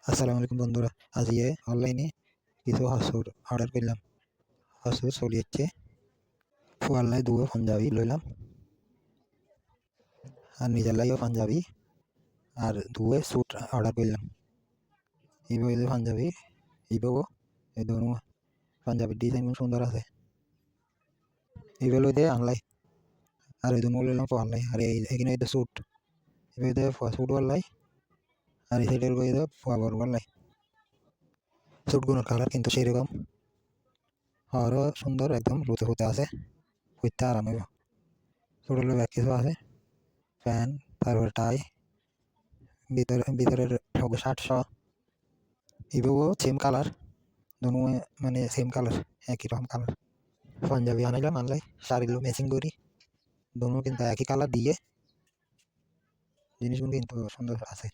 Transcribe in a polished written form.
আসসালামু আলাইকুম বন্ধুরা। আজকে অনলাইনে কিছু হসুর অর্ডার করলাম। হসুর চলিয়েছে ফুয়াল্লাই দুয়ো পাঞ্জাবি লইলাম আর নিজের লাইও পাঞ্জাবি আর দুয়ে স্যুট অর্ডার করলাম। ইবো এই পাঞ্জাবি ইবো এই ধরুন পাঞ্জাবির ডিজাইন সুন্দর আছে। ইবো লই দিয়ে আনলাই আর এই দুনো লইলাম ফুয়াল্লাই আর এখানে এই স্যুট ইবো দিয়ে স্যুট ওয়াল্লাই আর এই সাইডের বই দিয়ে ফুয়া বড় ওয়াল্লাই। স্যুটগুলোর কালার কিন্তু সেরকম আরও সুন্দর একদম লুতে ফুতে আছে, পরতে আরাম হইব। স্যুটের ব্যাগ কিছু আছে, প্যান্ট তারপরে টাই ভিতরের শার্ট সহ ইবো সেম কালার, দুনো মানে সেম কালার, একই রকম কালার। পাঞ্জাবি আনাইলাম, আনলাই শাড়িগুলো ম্যাচিং করি, দুনো কিন্তু একই কালার দিয়ে জিনিসগুলো কিন্তু সুন্দর আছে।